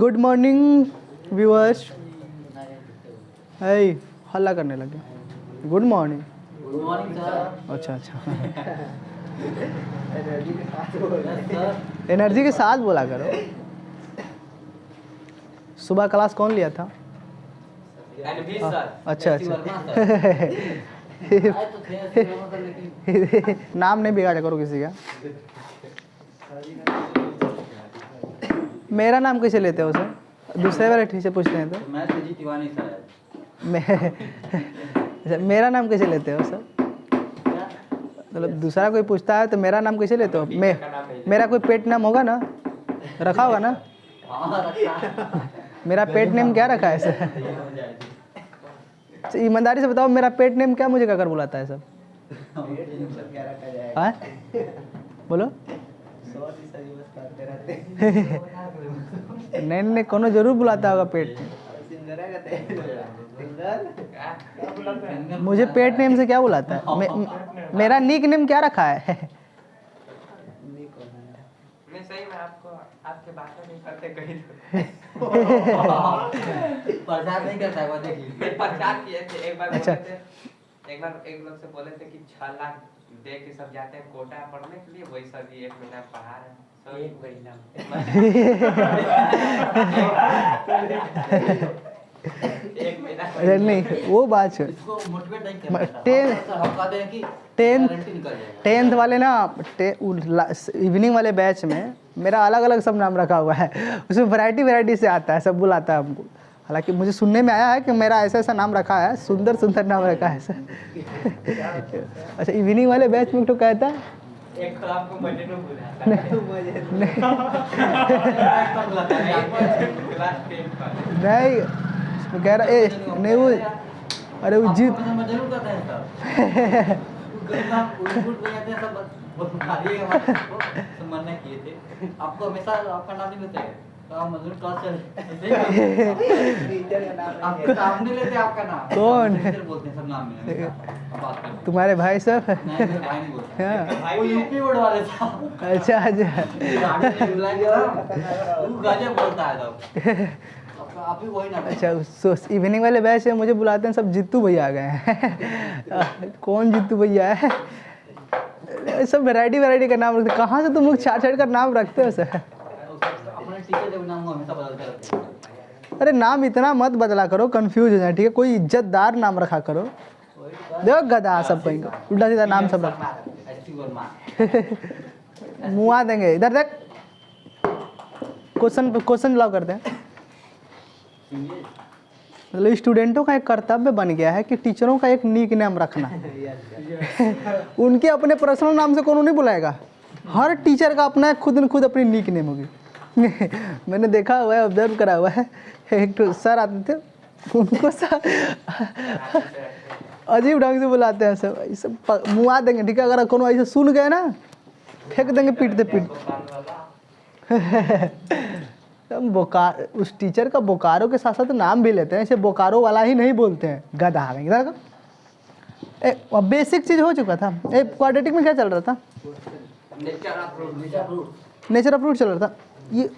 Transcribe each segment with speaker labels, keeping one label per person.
Speaker 1: Good morning viewers. हे हल्ला करने लगे। Good morning.
Speaker 2: Good morning sir.
Speaker 1: अच्छा अच्छा एनर्जी के साथ बोला करो। सुबह क्लास कौन लिया था? अच्छा अच्छा नाम नहीं बिगाड़ा करो किसी का। मेरा नाम कैसे लेते हो सर? दूसरे वाले ठीक से पूछते हैं तो
Speaker 2: मैं तेजी तिवारी सर।
Speaker 1: मेरा नाम कैसे लेते हो सर? मतलब दूसरा कोई पूछता है तो मेरा नाम कैसे लेते हो? मेरा कोई पेट नाम होगा ना, रखा होगा ना? मेरा पेट नेम क्या रखा है सर? ईमानदारी से बताओ, मेरा पेट नेम क्या मुझे क्या बुलाता है सब? हाँ बोलो। नहीं नहीं, कोनो जरूर बुलाता होगा पेट। मुझे पेट नेम से क्या बुलाता है? मेरा निक नेम क्या रखा है?
Speaker 3: मैं सही में आपको आपके बातें नहीं करते कहीं
Speaker 2: प्रचार नहीं करता है वो, देख लीजिए।
Speaker 3: प्रचार किए थे एक बार।
Speaker 1: अच्छा।
Speaker 3: बोले थे एक बार, एक लोग से बोले थे कि 6 लाख दे के सब जाते हैं कोटा पढ़ने के लिए, वही सर जी 1 महीना पढ़ा रहे हैं। एक महीना एक महीना
Speaker 1: अरे नहीं, वो बात है।
Speaker 2: इसको मोटिवेट नहीं करता। हम कहते हैं कि गारंटी निकल जाएगा।
Speaker 1: 10th वाले ना, इवनिंग वाले बैच में मेरा अलग अलग सब नाम रखा हुआ है। उसमें वैरायटी से आता है, सब बुलाता है हमको। हालांकि मुझे सुनने में आया है कि मेरा ऐसा ऐसा नाम रखा है, सुंदर सुंदर नाम रखा है सर। अच्छा, इवनिंग वाले बैच में तो कहता है
Speaker 3: एक तो आपको मजे में बुलाता
Speaker 1: नहीं, वो कह रहा ए नहीं वो, अरे वो जीत
Speaker 2: जरूर करते हैं सर। मना किए थे आपको, हमेशा आपका नाम नहीं लेते हैं तो हम मजदूर क्लास चले आपके सामने लेते आपका नाम।
Speaker 1: कौन
Speaker 2: बोलते हैं सब नाम में बात करते।
Speaker 1: तुम्हारे भाई सब?
Speaker 2: नहीं मेरे भाई नहीं बोलते।
Speaker 1: हाँ।
Speaker 2: वो यूपी बोर्ड वाले था।
Speaker 1: अच्छा अच्छा
Speaker 2: वो गजब बोलता है तब। आप ही वही ना।
Speaker 1: अच्छा, इवनिंग वाले बैच में मुझे बुलाते हैं सब जित्तू भैया आ गए हैं। कौन जित्तू भैया है? सब वैरायटी का नाम रखते। कहाँ से तुम लोग छाट कर नाम रखते हो सर?
Speaker 2: अपने टीचर जब नाम हमेशा बदलते रहते हैं।
Speaker 1: अरे नाम इतना मत बदला करो, कंफ्यूज हो जाए, ठीक है? कोई इज्जतदार नाम रखा करो। देखो गधा सब कहीं उल्टा सीधा नाम सब रख मुआ देंगे। इधर देख, क्वेश्चन लॉक करते हैं। मतलब स्टूडेंटों का एक कर्तव्य बन गया है कि टीचरों का एक निक नेम रखना। उनके अपने पर्सनल नाम से कौन नहीं बुलाएगा। हर टीचर का अपना खुद अपनी निक नेम होगी। मैंने देखा हुआ है, ऑब्जर्व करा हुआ है। एक तो सर आते थे, उनको सर अजीब ढंग से बुलाते हैं सब। ये सब मुआ देंगे, ठीक है? अगर कोनो ऐसे सुन गए ना, फेंक देंगे पीटते पीट। बोकार, उस टीचर का बोकारो के साथ साथ नाम भी लेते हैं। ऐसे बोकारो वाला ही नहीं बोलते हैं, गधा। इधर का बेसिक चीज हो चुका था। क्वाड्रेटिक में क्या चल रहा था? नेचर ऑफ फ्रूट चल रहा था। ये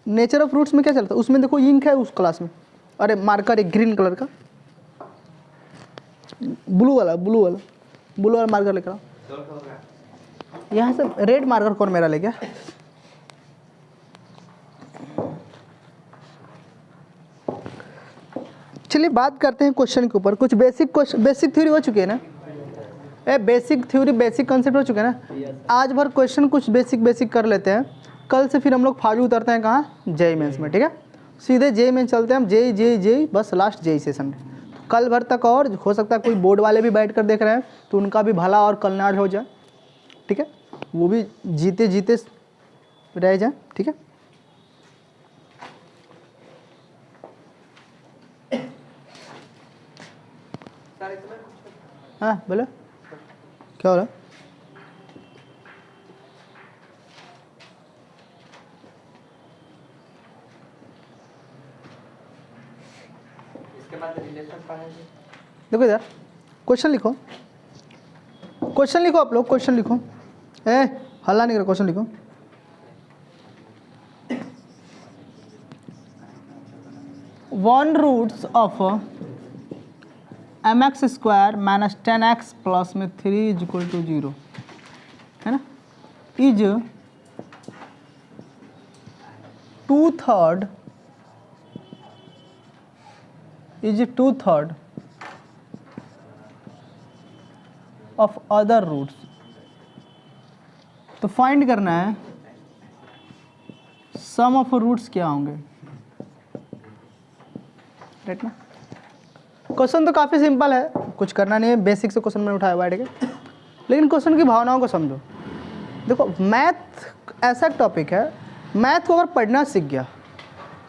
Speaker 1: नेचर ऑफ फ्रूट्स में क्या चलता है? उसमें देखो इंक है उस क्लास में। अरे मार्कर एक ग्रीन कलर का, ब्लू वाला मार्कर लेकर आओ। यहाँ से रेड मार्कर कौन मेरा ले गया? चलिए बात करते हैं क्वेश्चन के ऊपर। कुछ बेसिक थ्योरी हो चुकी है ना? बेसिक थ्योरी, बेसिक कॉन्सेप्ट हो चुके हैं ना? आज भर क्वेश्चन कुछ बेसिक कर लेते हैं। कल से फिर हम लोग फाजू उतरते हैं कहाँ? जेई मेंस में, ठीक है? सीधे जेई मेंस चलते हैं हम। जेई बस लास्ट जेई सेशन में। तो कल भर तक, और हो सकता है कोई बोर्ड वाले भी बैठ कर देख रहे हैं तो उनका भी भला और कल्याण हो जाए, ठीक है? वो भी जीते रह जाए, ठीक है? हाँ बोलो, क्या हो रहा?
Speaker 3: इसके बाद रिलेशन पढ़ेंगे।
Speaker 1: देखो इधर क्वेश्चन लिखो आप लोग, क्वेश्चन लिखो। हल्ला नहीं करो, क्वेश्चन लिखो। 1 roots of mx square minus 10x plus में 3 इज इक्वल टू 0 है ना, इज 2/3 ऑफ अदर रूट्स। तो फाइंड करना है सम ऑफ रूट्स क्या होंगे, राइट ना। क्वेश्चन तो काफ़ी सिंपल है, कुछ करना नहीं है, बेसिक से क्वेश्चन मैंने उठाया बैठ के, लेकिन क्वेश्चन की भावनाओं को समझो। देखो मैथ ऐसा एक टॉपिक है, मैथ को अगर पढ़ना सीख गया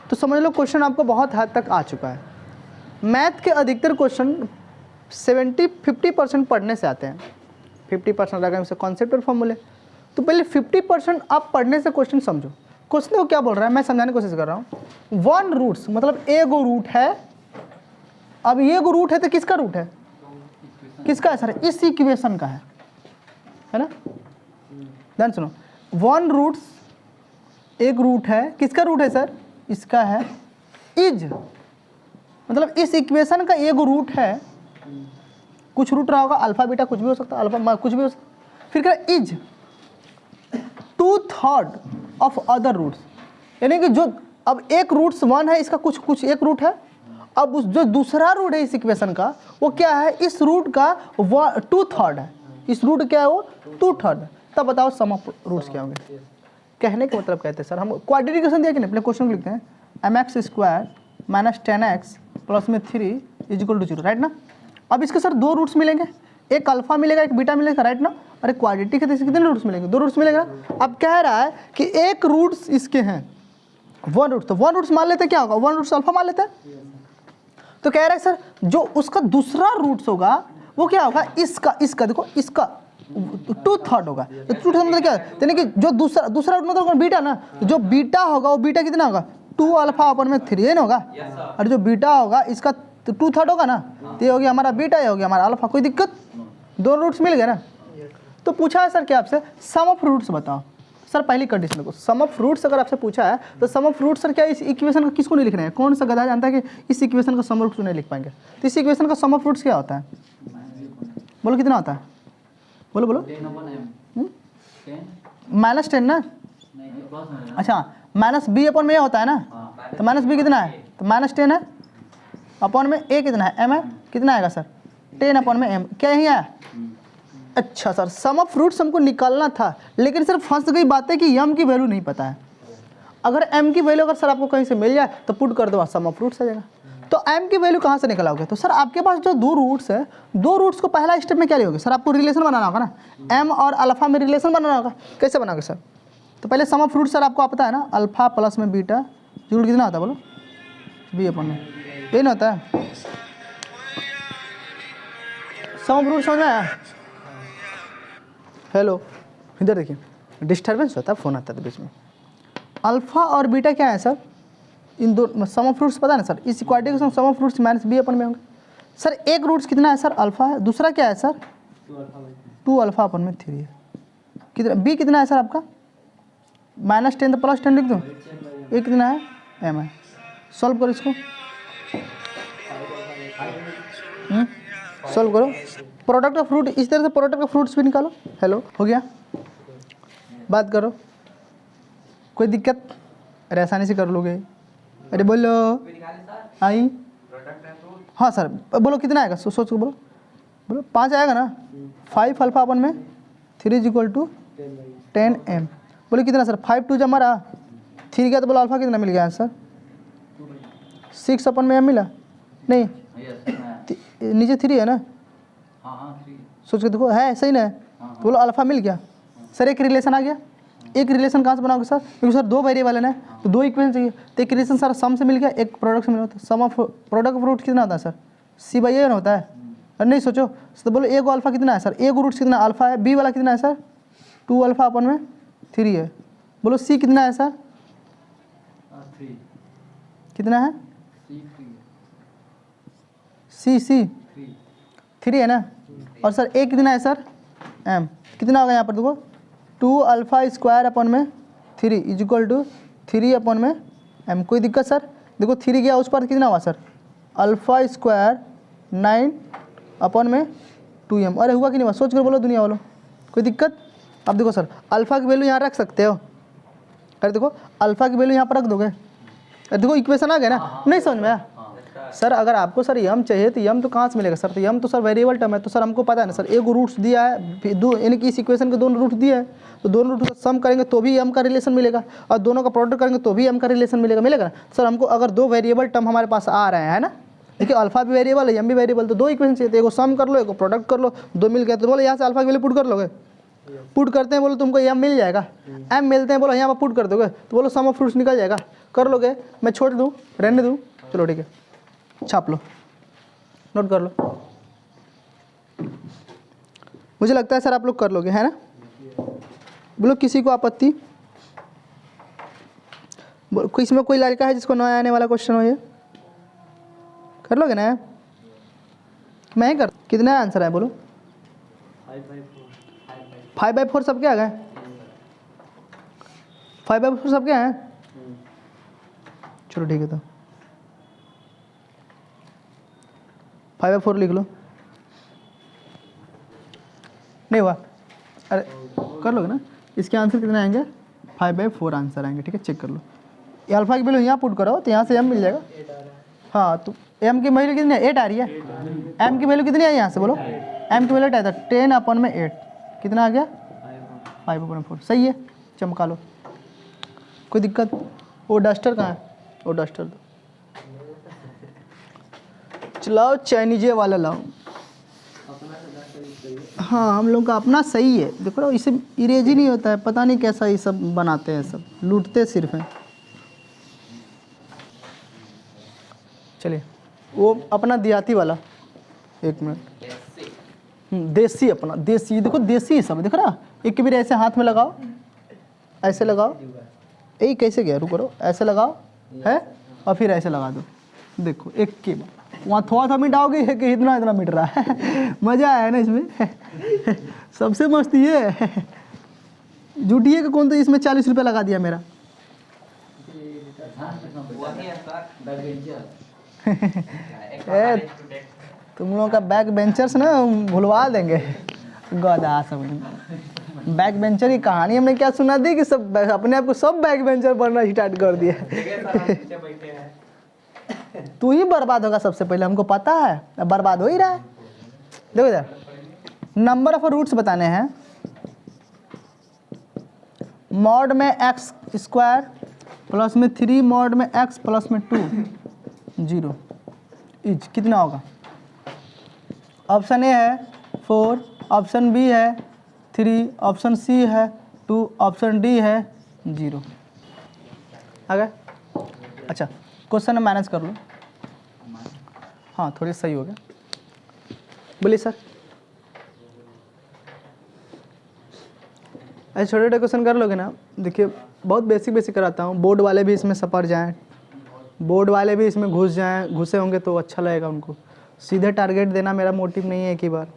Speaker 1: तो समझ लो क्वेश्चन आपको बहुत हद तक आ चुका है। मैथ के अधिकतर क्वेश्चन 50% पढ़ने से आते हैं, 50% अगर हमसे कॉन्सेप्ट और फॉर्मूले। तो पहले 50% आप पढ़ने से क्वेश्चन समझो। क्वेश्चन को क्या बोल रहा है मैं समझाने की कोशिश कर रहा हूँ। 1 रूट्स मतलब एगो रूट है। अब ये गो रूट है तो किसका रूट है, किसका है सर, इस इक्वेशन का है ना। ध्यान सुनो, 1 रूट्स एक रूट है, किसका रूट है सर, इसका है। इज मतलब इस इक्वेशन का एक रूट है, कुछ रूट रहा होगा, अल्फा बीटा कुछ भी हो सकता है, अल्फा कुछ भी हो सकता है। फिर क्या, इज 2/3 ऑफ अदर रूट्स, यानी कि जो अब एक रूट्स 1 है, इसका कुछ एक रूट है। अब उस जो दूसरा रूट है इस इक्वेशन का वो क्या है, इस रूट का 2/3 है, इस रूट क्या है वो 2/3 है। तब बताओ सम ऑफ रूट्स क्या होंगे। कहने का मतलब कहते हैं सर, हम क्वाड्रेटिक इक्वेशन दिया कि नहीं, अपने क्वेश्चन को लिखते हैं mx square minus 10x plus में 3 इज इक्वल टू 0, राइट ना। अब इसके सर 2 रूट्स मिलेंगे, एक अल्फा मिलेगा एक बीटा मिलेगा, राइट ना। अरे क्वाड्रेटिक है तो इसके कितने रूट्स मिलेंगे, 2 रूट्स मिलेगा। अब कह रहा है कि एक रूट्स इसके हैं 1 रूट, तो 1 रूट्स मान लेते हैं, क्या होगा 1 रूट्स अल्फा मान लेते हैं। तो कह रहा है सर जो उसका दूसरा रूट्स होगा वो क्या होगा, इसका देखो, इसका 2/3 होगा। तो 2/3 मतलब क्या है, यानी कि जो दूसरा रूट मतलब बीटा ना, जो बीटा होगा वो बीटा कितना होगा 2 अल्फा अपन में 3 है ना होगा। और जो बीटा होगा इसका 2/3 होगा ना, तो ये हो गया हमारा बीटा, ये हो गया हमारा अल्फा। कोई दिक्कत, 2 रूट्स मिल गए ना। तो पूछा है सर क्या आपसे, सम ऑफ रूट्स बताओ। सर पहली कंडीशन देखो, सम ऑफ रूट्स अगर आपसे पूछा है तो सम ऑफ रूट्स सर क्या इस इक्वेशन का किसको नहीं लिखना है, कौन सा गधा जानता है कि इस इक्वेशन का सम ऑफ रूट्स नहीं लिख पाएंगे। तो इस इक्वेशन का सम ऑफ रूट्स क्या होता है, बोलो कितना होता है, बोलो -10 ना, अच्छा माइनस बी अपन में ये होता है ना, तो माइनस बी कितना है, तो -10 है, अपन में ए कितना है m है, कितना आएगा सर 10 अपन में m, क्या यही आया। अच्छा सर सम ऑफ रूट्स हमको निकालना था, लेकिन सर फंस गई बात है कि m की वैल्यू नहीं पता है। अगर m की वैल्यू अगर सर आपको कहीं से मिल जाए तो पुट कर दो, सम ऑफ रूट्स आ जाएगा। तो m की वैल्यू कहाँ से निकलाओगे, तो सर आपके पास जो 2 रूट्स है, 2 रूट्स को पहला स्टेप में क्या लियोगे सर, आपको रिलेशन बनाना होगा ना, m और अल्फा में रिलेशन बनाना होगा। कैसे बनाओगे सर, तो पहले सम ऑफ रूट सर आपको पता है ना, अल्फा प्लस में बीटा रूट कितना होता है बोलो, बी अपन में, यही ना होता है। सम ऑफ रूट समझ में आया। हेलो इधर देखिए, डिस्टर्बेंस होता है, फ़ोन आता है बीच में। अल्फा और बीटा क्या है सर, इन दो सम ऑफ रूट्स पता है ना सर, इस इक्वालिटी के सम ऑफ रूट्स माइनस बी अपन में होंगे। सर एक रूट्स कितना है सर, अल्फा है, दूसरा क्या है सर 2 अल्फा अपन में 3 है, कितना बी कितना है सर आपका -10 तो +10 लिख दो, ये कितना है m है। सॉल्व करो इसको, सॉल्व करो, प्रोडक्ट ऑफ फ्रूट, इस तरह से प्रोडक्ट ऑफ फ्रूट्स भी निकालो। हेलो हो गया, बात करो, कोई दिक्कत, अरे आसानी से कर लोगे, अरे बोलो आई, हाँ सर बोलो कितना आएगा, सोच के बोलो 5 आएगा ना, 5 अल्फा अपन में 3 इज इक्वल टू 10m, बोलो कितना सर 5 2 जमा रहा 3 गया, तो बोलो अल्फा कितना मिल गया आंसर 6 अपन में m मिला नहीं, नीचे 3 है ना, सोच के देखो है सही ना, तो बोलो अल्फा मिल गया सर। एक रिलेशन आ गया, एक रिलेशन कहाँ से बनाओगे सर, क्योंकि सर 2 वेरिएबल है ना, तो 2 इक्वेशन चाहिए, तो एक रिलेशन सर सम से मिल गया, एक प्रोडक्ट से मिला, तो सम ऑफ प्रोडक्ट ऑफ रूट कितना होता है सर c/a होता है। अरे नहीं सोचो, तो बोलो ए को अल्फा कितना है सर, ए को रूट कितना अल्फा है, बी वाला कितना है सर 2 अल्फा अपन में 3 है, बोलो सी कितना है सर
Speaker 2: 3
Speaker 1: कितना है, सी 3 है ना, और सर ए कितना है सर m, कितना होगा यहाँ पर देखो 2 अल्फा स्क्वायर अपन में 3 इज इक्वल टू 3 अपन में m। कोई दिक्कत सर, देखो 3 गया उस पर कितना हुआ सर, अल्फ़ा स्क्वायर 9 अपन में 2m। अरे हुआ कि नहीं हुआ, सोच कर बोलो दुनिया वालों, कोई दिक्कत। अब देखो सर अल्फ़ा की वैल्यू यहाँ रख सकते हो, अरे देखो अल्फ़ा की वैल्यू यहाँ पर रख दोगे, अरे देखो इक्वेशन आ गया ना, नहीं समझ में आया सर। अगर आपको सर यम चाहिए तो यम तो कहाँ से मिलेगा सर, तो यम तो सर वेरिएबल टर्म है, तो सर हमको पता है ना सर, एक रूट्स दिया है, फिर दो यानी कि इस इक्वेशन के दोनों रूट दिए हैं, तो दोनों रूट का सम करेंगे तो भी यम का रिलेशन मिलेगा, और दोनों का प्रोडक्ट करेंगे तो भी यम का रिलेशन मिलेगा, मिलेगा ना सर। हमको अगर दो वेरिएबल टर्म हमारे पास आ रहे हैं ना, देखिए अल्फा भी वेरिएबल है यम भी वेरिएबल, तो दो इक्वेशन चाहिए, तो एगो सम कर लो एगो प्रोडक्ट कर लो, दो मिल गए तो बोलो यहाँ से अल्फा की वैल्यू पुट कर लोगे, पुट करते हैं बोलो तुमको एम मिल जाएगा, एम मिलते हैं बोलो यहाँ पर पुट कर दोगे तो बोलो सम ऑफ फ्रूट्स निकल जाएगा, कर लोगे, मैं छोड़ दूँ रहने दूँ, चलो ठीक है छाप लो, नोट कर लो। मुझे लगता है सर आप लोग कर लोगे है ना, बोलो किसी को आपत्ति, कोई इसमें कोई लड़का है जिसको नया आने वाला क्वेश्चन हो, ये कर लोगे ना, मैं ही कर, कितना आंसर है बोलो, 5/4 सब क्या गए, 5/4 सब क्या है, चलो ठीक है तो 5/4 लिख लो, नहीं हुआ, अरे कर लोगे ना, इसके आंसर कितने आएंगे 5/4 आंसर आएंगे, ठीक है चेक कर लो। ये अल्फा की वैल्यू यहाँ पुट करो तो यहाँ से m मिल जाएगा, हाँ तो m की वैल्यू कितनी है 8 आ रही है, m की वैल्यू कितनी है यहाँ से बोलो, m की वैल्यू 8 था 10/8 कितना आ गया 5/4, सही है चमका लो, कोई दिक्कत। वो डस्टर कहाँ है, वो डस्टर दो, चलाओ चाइनीजे वाला लाओ, हाँ हम लोग का अपना सही है, देखो ना इसे इरेज ही नहीं होता है, पता नहीं कैसा ये सब बनाते हैं, सब लूटते सिर्फ हैं। चलिए वो अपना देहाती वाला, एक मिनट, देसी अपना देसी, देखो देसी सब देखो ना, एक बार ऐसे हाथ में लगाओ, ऐसे लगाओ, यही कैसे गया रुको करो, ऐसे लगाओ है और फिर ऐसे लगा दो, देखो एक के बाद वहाँ थोड़ा सा मिटाओगे कि इतना इतना मिट रहा है मज़ा आया ना इसमें सबसे मस्त ये है, जुटिए का कौन तो इसमें 40 रुपये लगा दिया मेरा तुम लोगों का बैक बेंचर्स ना भुलवा देंगे, गधा सब बैक बेंचर की कहानी हमने क्या सुना दी कि सब अपने आप को सब बैक बेंचर बनना स्टार्ट कर दिया तू ही बर्बाद होगा सबसे पहले, हमको पता है बर्बाद हो ही रहा है। देखो इधर नंबर ऑफ रूट्स बताने हैं, मॉड में x स्क्वायर प्लस में 3 मॉड में x प्लस में 2 0 इज कितना होगा, ऑप्शन ए है 4, ऑप्शन बी है 3, ऑप्शन सी है 2, ऑप्शन डी है 0। आ गए, अच्छा क्वेश्चन में मैनेज कर लो, हाँ थोड़ी सही हो गया, बोलिए सर। ऐसे छोटे छोटे क्वेश्चन कर लोगे ना, देखिए बहुत बेसिक बेसिक कराता हूँ, बोर्ड वाले भी इसमें सपर जाएं, बोर्ड वाले भी इसमें घुस जाएं, घुसे होंगे तो अच्छा लगेगा उनको। सीधे टारगेट देना मेरा मोटिव नहीं है, एक ही बार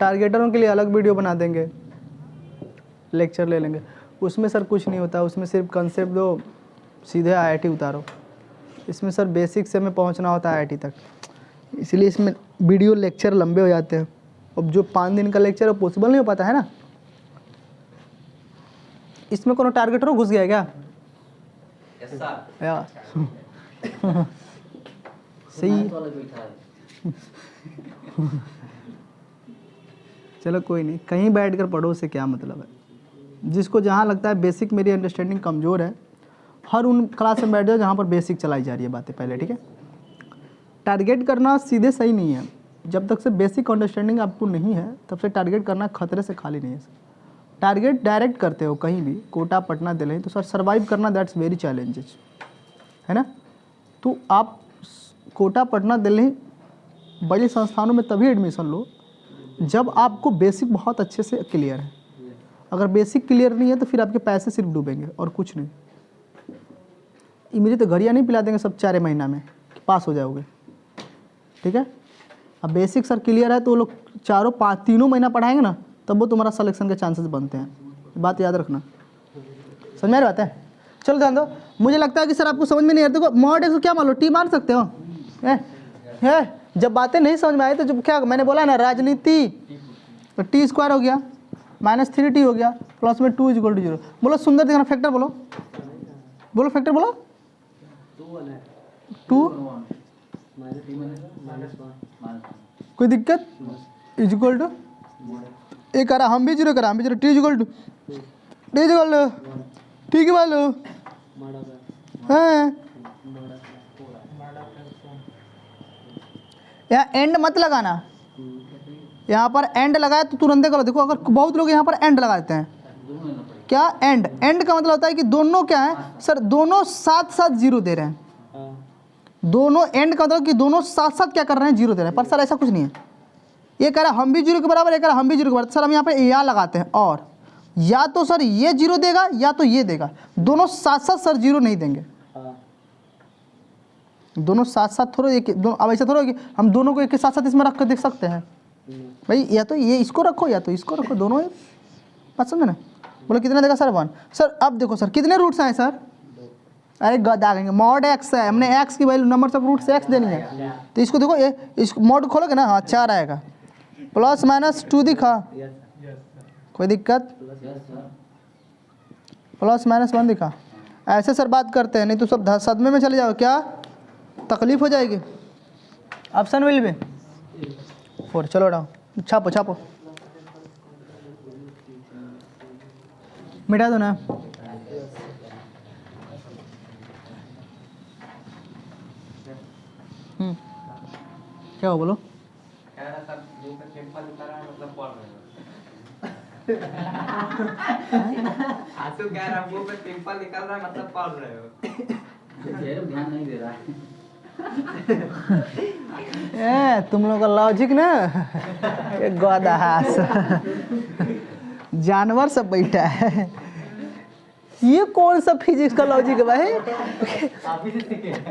Speaker 1: टारगेटरों के लिए अलग वीडियो बना देंगे, लेक्चर ले लेंगे, उसमें सर कुछ नहीं होता, उसमें सिर्फ कंसेप्ट दो, सीधे IIT उतारो। इसमें सर बेसिक से हमें पहुंचना होता है IIT तक, इसलिए इसमें वीडियो लेक्चर लंबे हो जाते हैं। अब जो 5 दिन का लेक्चर है पॉसिबल नहीं हो पाता है ना। इसमें कोनो टारगेटर घुस गया क्या?
Speaker 3: Yes sir.
Speaker 1: या सही चलो कोई नहीं, कहीं बैठ कर पढ़ो, उससे क्या मतलब है। जिसको जहाँ लगता है बेसिक मेरी अंडरस्टैंडिंग कमज़ोर है, हर उन क्लास में बैठ जाओ जहाँ पर बेसिक चलाई जा रही है बातें पहले, ठीक है। टारगेट करना सीधे सही नहीं है, जब तक से बेसिक अंडरस्टैंडिंग आपको नहीं है तब से टारगेट करना खतरे से खाली नहीं है। टारगेट डायरेक्ट करते हो कहीं भी, कोटा पटना दिल्ली, तो सर सर्वाइव करना दैट्स वेरी चैलेंजेस है ना। तो आप कोटा पटना दिल्ली बड़ी संस्थानों में तभी एडमिशन लो जब आपको बेसिक बहुत अच्छे से क्लियर है। अगर बेसिक क्लियर नहीं है तो फिर आपके पैसे सिर्फ डूबेंगे और कुछ नहीं। इमीडिएट तो घड़ियाँ नहीं पिला देंगे सब 4 महीना में कि पास हो जाओगे, ठीक है। अब बेसिक सर क्लियर है तो वो लोग 4-5 महीना पढ़ाएंगे ना, तब वो तुम्हारा सिलेक्शन के चांसेस बनते हैं। बात याद रखना, समझ में आ रही बात है। चलो ध्यान दो, मुझे लगता है कि सर आपको समझ में नहीं आ रहा। देखो मॉड एक्स को क्या मान लो, टी मान सकते हो। है जब बातें नहीं समझ में आई तो जब क्या मैंने बोला ना राजनीति, तो टी स्क्वायर हो गया -3t हो गया प्लस में 2 = 0। बोलो सुंदर दिखाना फैक्टर, बोलो बोलो फैक्टर बोलो। 2 कोई दिक्कत इक्वल टू एक करा, हम भी 0 करा, हम भी 0, टी इक्वल टू ठीक है बोलो। हाँ यहाँ एंड मत लगाना, यहाँ पर एंड लगाया तो तुरंत करो। देखो अगर बहुत लोग यहाँ पर एंड लगा देते हैं, क्या एंड, एंड का मतलब होता है कि दोनों क्या है सर, दोनों साथ साथ 0 दे रहे हैं। दोनों एंड का मतलब कि दोनों साथ साथ क्या कर रहे हैं, 0 दे रहे हैं। पर सर ऐसा कुछ नहीं है, ये कह रहा है हम भी 0 के बराबर, ये कह रहा है हम भी 0 के बराबर। सर हम यहाँ पे या लगाते हैं, और या तो सर ये 0 देगा या तो ये देगा, दोनों साथ साथ सर 0 नहीं देंगे। दोनों साथ साथ थोड़ा एक अब ऐसा थोड़ा कि हम दोनों को एक के साथ साथ इसमें रख कर देख सकते हैं भाई, या तो ये इसको रखो या तो इसको रखो, दोनों ही बात समझे ना। बोलो कितने देगा सर 1। सर अब देखो सर कितने रूट्स हैं सर, अरे गदा देंगे मॉड एक्स है, हमने एक्स की वैल्यू नंबर ऑफ रूट से एक्स देनी है, तो इसको देखो ये इसको मॉड खोलोगे ना, हाँ 4 आएगा, +-2 दिखा, कोई दिक्कत, +-1 दिखा। ऐसे सर बात करते हैं, नहीं तो सब सदमे में चले जाओ, क्या तकलीफ हो जाएगी। Option will be 4। चलो डाउन, छापो छापो, मिटा दो ना। क्या हो बोलो,
Speaker 3: कह रहा था मुंह पे पिंपल उतर रहा है, मतलब पढ़ रहे हो। आंसू कह रहा मुंह पे पिंपल निकल रहा है, मतलब पढ़ रहे हो।
Speaker 2: ध्यान नहीं दे रहा है।
Speaker 1: तुम लोग का लॉजिक ना ये गदास जानवर सब बैठा है, ये कौन सा फिजिक्स का लॉजिक है भाई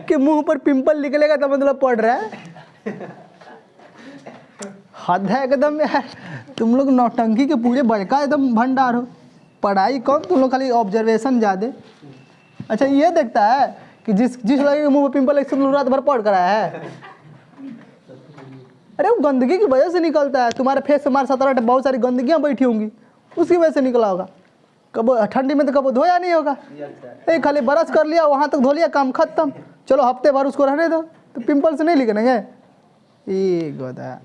Speaker 1: कि मुंह पर पिंपल निकलेगा तो मतलब पढ़ रहा है। हद है एकदम यार, तुम लोग नौटंकी के पूरे बड़का एकदम भंडार हो, पढ़ाई कम, तुम लोग खाली ऑब्जर्वेशन ज़्यादा। अच्छा ये देखता है कि जिस लड़के के मुंह पर पिंपल एक रात भर पढ़ कर आया है, अरे वो गंदगी की वजह से निकलता है। तुम्हारे फेस से हमारे 17 बहुत सारी गंदगियाँ बैठी होंगी, उसकी वजह से निकला होगा। कब ठंडी में तो कब धोया नहीं होगा, एक खाली ब्रश कर लिया वहाँ तक धो लिया, काम खत्म, चलो हफ्ते भर उसको रहने दो, तो पिंपल से नहीं निकलेंगे। ये गोदा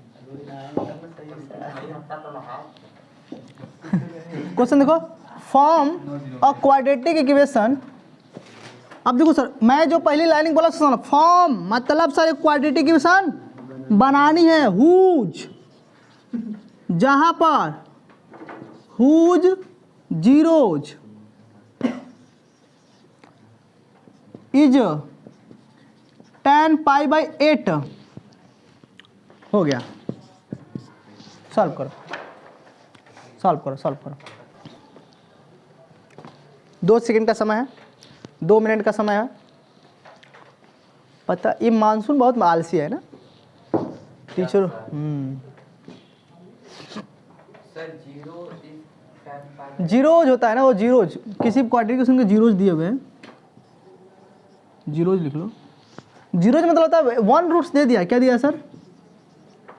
Speaker 1: क्वेश्चन देखो, फॉर्म अ क्वाड्रेटिक इक्वेशन। अब देखो सर मैं जो पहली लाइनिंग बोला सुनो, फॉर्म मतलब सर एक क्वाड्रेटिक इक्वेशन बनानी है हुज, जहां पर हुज जीरोज इज tan π/8 हो गया। सॉल्व करो सॉल्व करो सॉल्व करो। 2 सेकंड का समय है, 2 मिनट का समय है। पता ये मानसून बहुत आलसी है ना टीचर।
Speaker 3: सर
Speaker 1: जीरोज होता है ना, वो जीरोज किसी क्वाड्रेटिक के जीरोज दिए हुए हैं, जीरोज लिख लो। जीरोज मतलब होता है 1 रूट्स दे दिया, क्या दिया सर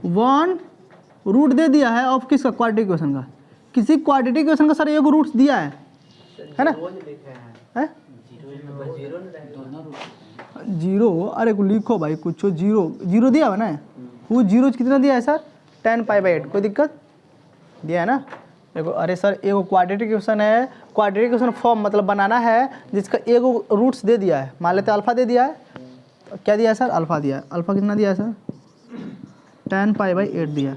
Speaker 1: 1 रूट दे दिया है ऑफ किसका, क्वाड्रेटिक इक्वेशन का। किसी क्वाड्रेटिक इक्वेशन का सर एक रूट्स दिया है ना, है जीरो, अरे को लिखो भाई कुछ, जीरो दिया है ना, वो जीरोज कितना दिया है सर tan π/8, कोई दिक्कत दिया है ना। देखो अरे सर एक क्वाड्रेटिक इक्वेशन है, क्वाड्रेटिक इक्वेशन फॉर्म मतलब बनाना है जिसका एक रूट्स दे दिया है, मान लेते अल्फा दे दिया है, क्या दिया है सर अल्फा दिया है। अल्फा कितना दिया है सर tan π/8 दिया है।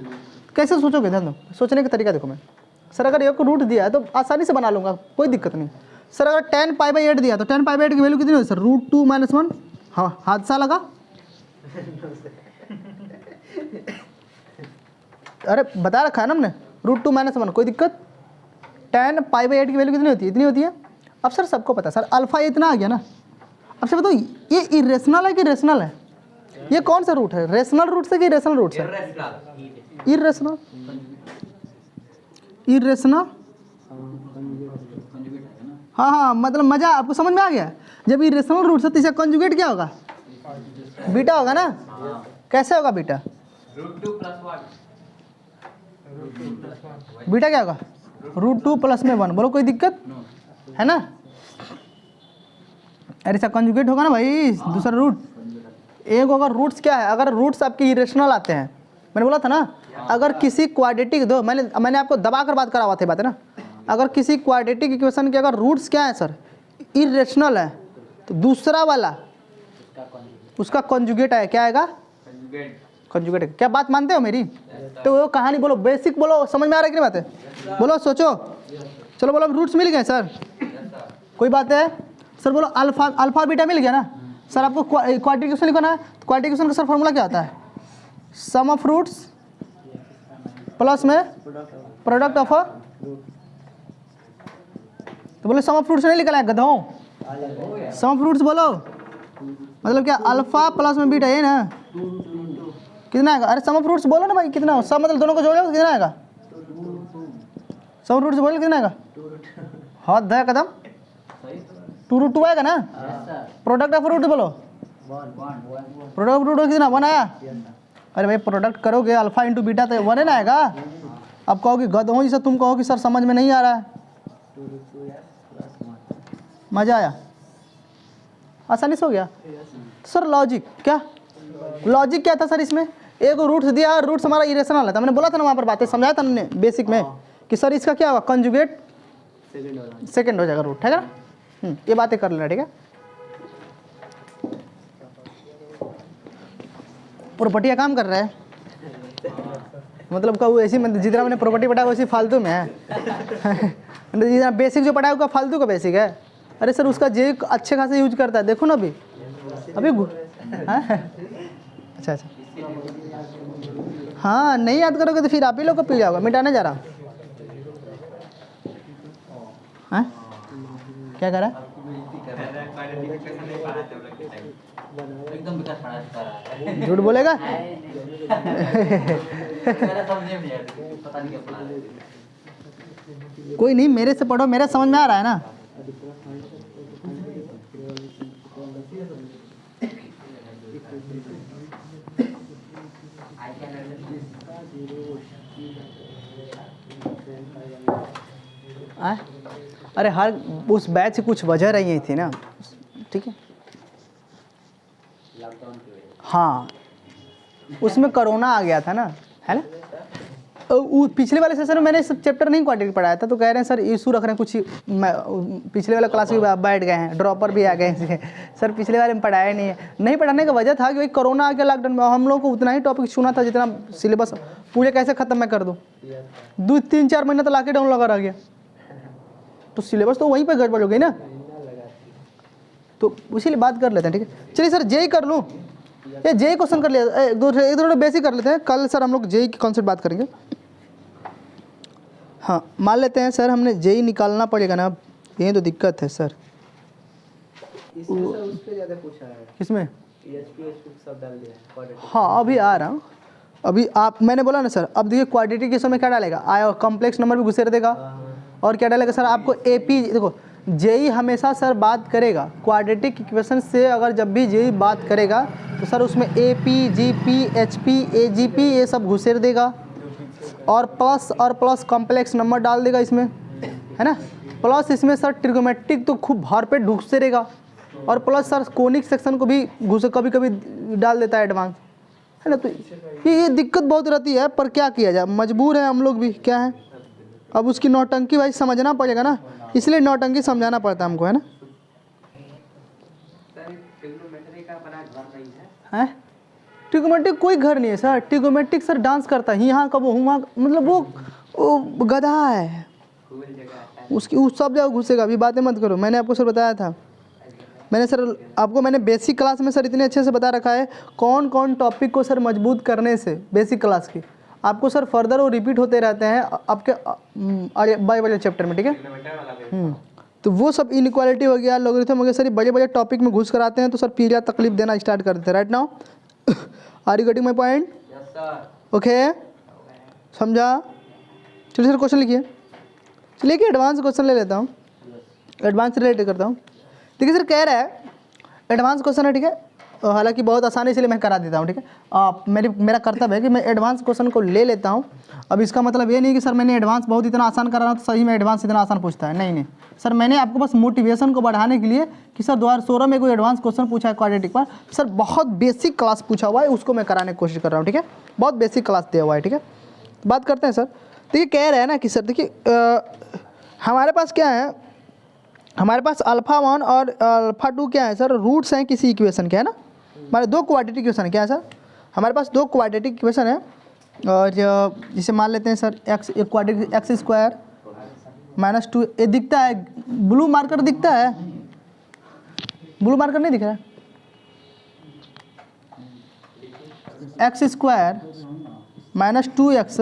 Speaker 1: कैसे सोचोगे, ध्यान दो, सोचने का तरीका देखो। मैं सर अगर एक रूट दिया है तो आसानी से बना लूँगा, कोई दिक्कत नहीं। सर अगर tan π/8 दिया तो tan π/8 की वैल्यू कितनी होगी सर √2 - 1। हाँ हादसा लगा, अरे बता रखा है ना हमने √2 - 1, कोई दिक्कत। tan π/8 की वैल्यू कितनी होती है, इतनी होती है। अब सर सबको पता है सर अल्फा इतना आ गया ना। अब सर बताओ ये इरेशनल है कि रेशनल है, ये कौन सा रूट है, रेशनल रूट से कि इरेशनल रूट से, इरेशनल इरेशनल हाँ हाँ, मतलब मजा आपको समझ में आ गया। जब इरेशनल रूट्स है तो इसका कॉन्जुगेट क्या होगा? बीटा होगा ना। कैसे होगा बीटा?
Speaker 3: √2 + 1
Speaker 1: बीटा क्या होगा? √2 + 1। बोलो कोई दिक्कत है ना? अरे इसका कॉन्जुगेट होगा ना भाई, दूसरा रूट। एक अगर रूट्स क्या है, अगर रूट्स आपके इरेशनल आते हैं, मैंने बोला था ना, अगर किसी क्वाड्रेटिक दो, मैंने आपको दबा कर बात करा हुआ था बात है ना, अगर किसी क्वाड्रेटिक इक्वेशन के अगर रूट्स क्या है सर, इरेशनल है, तो दूसरा वाला उसका कॉन्जुगेट है, क्या आएगा? कॉन्जुगेट। क्या बात मानते हो मेरी? तो वो कहानी बोलो, बेसिक बोलो, समझ में आ रहा है कि नहीं बात है? बोलो, सोचो। चलो बोलो, रूट्स मिल गए सर, कोई बात है सर? बोलो अल्फा बीटा मिल गया ना सर। आपको क्वाड्रेटिक इक्वेशन लिखना है, तो क्वाड्रेटिक इक्वेशन का सर फॉर्मूला क्या होता है? सम ऑफ रूट्स प्लस में प्रोडक्ट ऑफ। तो बोलो सम ऑफ रूट्स नहीं निकला है गधों? सम ऑफ रूट्स बोलो, मतलब क्या? अल्फा प्लस में बीटा, ये ना कितना आएगा? अरे सम ऑफ रूट्स बोलो ना भाई, कितना हो? सब मतलब दोनों को जोड़ लो, कितना आएगा? सम ऑफ रूट्स बोलो कितना आएगा? हाथ धया कदम, 2√2 आएगा ना। प्रोडक्ट ऑफ रूट बोलो, प्रोडक्ट ऑफ रूट कितना? 1 आया। अरे भाई प्रोडक्ट करोगे अल्फा इंटू बीटा तो 1 ना आएगा। अब कहोगे गधों जैसे तुम कहो कि सर समझ में नहीं आ रहा है। मजा आया? आसानी से हो गया सर। लॉजिक क्या? लॉजिक क्या था सर इसमें? एक रूट्स दिया, रूट्स हमारा इरेशनल है, मैंने बोला था ना वहाँ पर बातें समझाया था हमने बेसिक में कि सर इसका क्या होगा? कंजुगेट सेकंड हो जाएगा रूट, ठीक है ना? ये बातें कर लेना, ठीक है? प्रॉपर्टी का काम कर रहा है, मतलब का वो ऐसी, जितना मैंने प्रॉपर्टी पढ़ाया वैसी फालतू में है। जितना बेसिक जो पढ़ाया उसका फालतू का बेसिक है। अरे सर उसका जे अच्छे खासे यूज करता है, देखो ना अभी अच्छा। हाँ नहीं याद करोगे तो फिर आप ही लोग को पी जाओगा। मिटाने जा रहा हाँ? क्या कर रहा है?
Speaker 2: एकदम बेकार पढ़ा
Speaker 1: झूठ बोलेगा?
Speaker 2: पता नहीं क्या पढ़ा।
Speaker 1: कोई नहीं, मेरे से पढ़ो, मेरे समझ में आ रहा है ना। अरे हर उस बैच से कुछ वजह रही थी ना, ठीक है? हाँ उसमें कोरोना आ गया था ना, है ना? पिछले वाले सेशन में मैंने सब चैप्टर नहीं क्वाड्रेटिक पढ़ाया था, तो कह रहे हैं सर इशू रख रहे हैं कुछ। पिछले वाला क्लास भी बैठ गए हैं, ड्रॉपर भी आ गए सर पिछले वाले में पढ़ाया नहीं है। नहीं पढ़ाने का वजह था कि भाई कोरोना आ गया लॉकडाउन में, हम लोग को उतना ही टॉपिक सुना था जितना सिलेबस पूरे कैसे ख़त्म मैं कर दूँ। 2-3-4 महीने तो लॉकडाउन लगा रह गया, तो सिलेबस तो वहीं पर गड़बड़ हो गई ना। तो इसीलिए बात कर लेते हैं, ठीक है? चलिए सर जेई कर लूँ, ये जेई क्वेश्चन कर लिया, एक दो बेसिक कर लेते हैं। कल सर हम लोग जेई की कॉन्सेप्ट बात करेंगे। हाँ मान लेते हैं सर हमने जेई निकालना पड़ेगा ना, ये तो दिक्कत है सर।
Speaker 4: इसमें सर उस पे ज़्यादा पूछा है,
Speaker 1: किसमें?
Speaker 4: सब डाल दिया है।
Speaker 1: हाँ अभी आ रहा हूँ। अभी आप मैंने बोला ना सर, अब देखिए क्वाड्रेटिक केसों में क्या डालेगा? आया कॉम्प्लेक्स नंबर भी घुसेर देगा। और क्या डालेगा सर? आपको एपी, देखो जेई हमेशा सर बात करेगा क्वाड्रेटिक इक्वेशन से। अगर जब भी जेई बात करेगा तो सर उसमें एपी, जीपी, एचपी, एजीपी ये सब घुसेर देगा। और प्लस कॉम्प्लेक्स नंबर डाल देगा इसमें, है ना? प्लस इसमें सर ट्रिगोमेट्रिक तो खूब भर पे घुसेरेगा। और प्लस सर कोनिक सेक्शन को भी कभी कभी डाल देता है एडवांस, है ना? तो ये दिक्कत बहुत रहती है, पर क्या किया जाए, मजबूर है हम लोग भी, क्या है? अब उसकी नौटंकी भाई समझना पड़ेगा ना, इसलिए नौटंकी समझाना पड़ता है हमको, है ना? ट्रिगोमेट्रिक कोई घर नहीं है सर। ट्रिगोमेट्रिक सर डांस करता है, यहाँ कब वहाँ, मतलब वो गधा है, उसकी उस सब जगह घुसेगा। अभी बातें मत करो, मैंने आपको सर बताया था। मैंने सर आपको मैंने बेसिक क्लास में सर इतने अच्छे से बता रखा है कौन कौन टॉपिक को सर मजबूत करने से बेसिक क्लास की आपको सर फर्दर वो रिपीट होते रहते हैं आपके बाय वाले चैप्टर में, ठीक है? तो वो सब इनइक्वालिटी हो गया, लॉगरिथम हो गया सर, बड़े बड़े टॉपिक में घुस कर आते हैं तो सर पीरियड तकलीफ देना स्टार्ट कर देते हैं। Right now are you getting my point? Okay समझा? चलिए सर क्वेश्चन लिखिए। चलिए कि एडवांस क्वेश्चन ले लेता हूँ। एडवांस रिलेटेड करता हूँ। देखिए सर कह रहा है एडवांस क्वेश्चन है, ठीक है, हालांकि बहुत आसान है इसलिए मैं करा देता हूँ, ठीक है। मेरा कर्तव्य है कि मैं एडवांस क्वेश्चन को ले लेता हूँ। अब इसका मतलब ये नहीं कि सर मैंने एडवांस बहुत इतना आसान करा रहा हूँ तो सही में एडवांस इतना आसान पूछता है, नहीं सर, मैंने आपको बस मोटिवेशन को बढ़ाने के लिए कि सर 2016 में कोई एडवांस क्वेश्चन पूछा है क्वाड्रेटिक पर, सर बहुत बेसिक क्लास पूछा हुआ है, उसको मैं कराने की कोशिश कर रहा हूँ, ठीक है, बहुत बेसिक क्लास दिया हुआ है, ठीक है। बात करते हैं सर। देखिए कह रहे हैं ना कि सर देखिए हमारे पास क्या है, हमारे पास अल्फ़ा 1 और अल्फ़ा 2 क्या है सर, रूट्स हैं किसी इक्वेशन के, है ना। हमारे दो क्वाड्रेटिक इक्वेशन क्या है सर, हमारे पास दो क्वाड्रेटिक इक्वेशन है, और जिसे मान लेते हैं सर एक्स, एक क्वाड्रेटिक एक्स स्क्वायर माइनस 2, ये दिखता है, ब्लू मार्कर दिखता है, ब्लू मार्कर नहीं दिख रहा है, x square minus 2x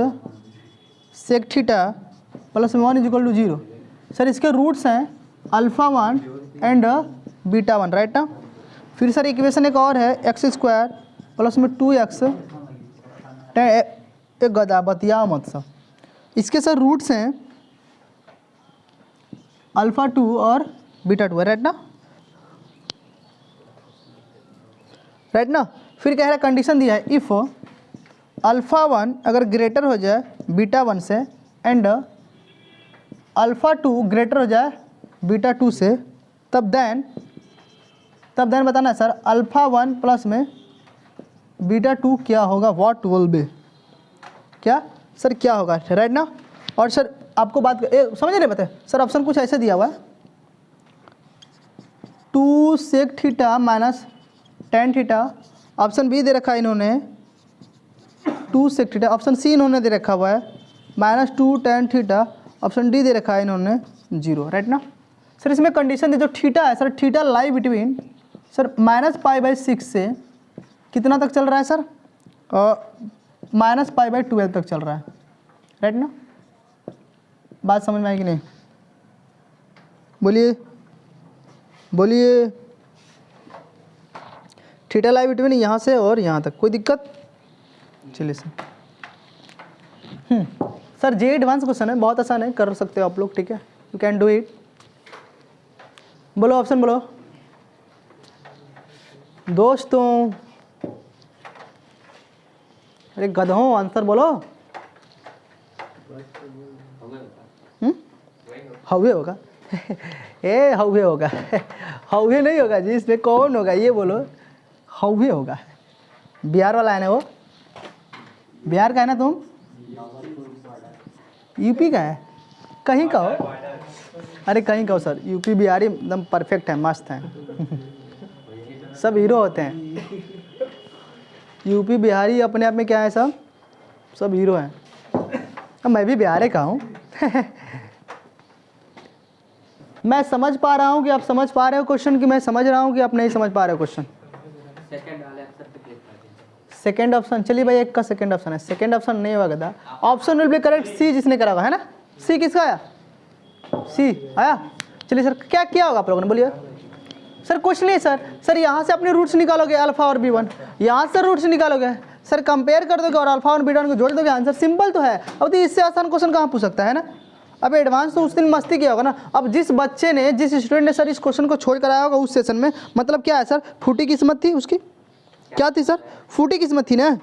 Speaker 1: sec theta plus 1 = 0। Sir इसके रूट्स हैं अल्फ़ा 1 एंड बीटा 1, राइट ना। फिर सर इक्वेशन एक और है एक्स स्क्वायर प्लस में 2x, एक गदा बतिया मत सब, इसके सर रूट्स हैं अल्फ़ा 2 और बीटा 2, राइट ना, राइट ना। फिर कह रहा है कंडीशन दिया है इफ़ अल्फ़ा 1 अगर ग्रेटर हो जाए बीटा 1 से एंड अल्फ़ा 2 ग्रेटर हो जाए बीटा 2 से, तब देन बताना है सर अल्फ़ा 1 प्लस में बीटा 2 क्या होगा, व्हाट विल बी, क्या सर क्या होगा, राइट ना। और सर आपको बात समझ नहीं पता सर, ऑप्शन कुछ ऐसे दिया हुआ है 2 sec theta minus tan theta, option B दे रखा है इन्होंने 2 सेक थीटा, ऑप्शन सी इन्होंने दे रखा हुआ है -2 tan थीटा, ऑप्शन डी दे रखा है इन्होंने 0, राइट ना। सर इसमें कंडीशन दी जो थीटा है sir, theta lie between sir -π/6 से कितना तक चल रहा है सर, -π/12 तक चल रहा है, राइट ना। बात समझ में आई कि नहीं, बोलिए बोलिए। थीटा लाई बिटवीन यहाँ से और यहाँ तक, कोई दिक्कत, चलिए सर। सर जे एडवांस क्वेश्चन है, बहुत आसान है, कर सकते हो आप लोग, ठीक है, यू कैन डू इट। बोलो ऑप्शन बोलो दोस्तों, अरे गधों आंसर बोलो। हवे होगा ए हवे होगा हवे नहीं होगा जी, इसमें कौन होगा ये बोलो, हवे होगा। बिहार वाला है ना वो, बिहार का है ना तुम, यूपी का है, कहीं का हो, अरे कहीं का हो सर, यूपी बिहारी एकदम परफेक्ट है, मस्त है सब हीरो होते हैं, यूपी बिहारी अपने आप में क्या है, सब हीरो हैं। अब मैं भी बिहार का हूँ मैं समझ पा रहा हूँ कि आप समझ पा रहे हो क्वेश्चन, कि मैं समझ रहा हूँ कि आप नहीं समझ पा रहे हो क्वेश्चन।
Speaker 3: सेकंड वाले आंसर पे क्लिक कर दीजिए।
Speaker 1: सेकंड ऑप्शन, चलिए भाई एक का सेकंड ऑप्शन है, सेकंड ऑप्शन नहीं होगा गदा, ऑप्शन विल बी करेक्ट सी, जिसने करा होगा, है ना। सी किसका आया, सी आया। चलिए सर क्या किया होगा आप लोगों ने, बोलिए सर। कुछ नहीं सर यहाँ से अपने रूट्स निकालोगे अल्फा और b1, यहाँ से रूट्स निकालोगे सर, कंपेयर कर दोगे और अल्फा और बीटा को जोड़ दोगे, आंसर सिंपल तो है। अब तो इससे आसान क्वेश्चन कहाँ पूछ सकता है ना। अब एडवांस तो उस दिन मस्ती किया होगा ना। अब जिस बच्चे ने, जिस स्टूडेंट ने सर इस क्वेश्चन को छोड़ कर आया होगा उस सेशन में, मतलब क्या है सर, फूटी किस्मत थी उसकी, क्या थी सर, फूटी किस्मत थी ना।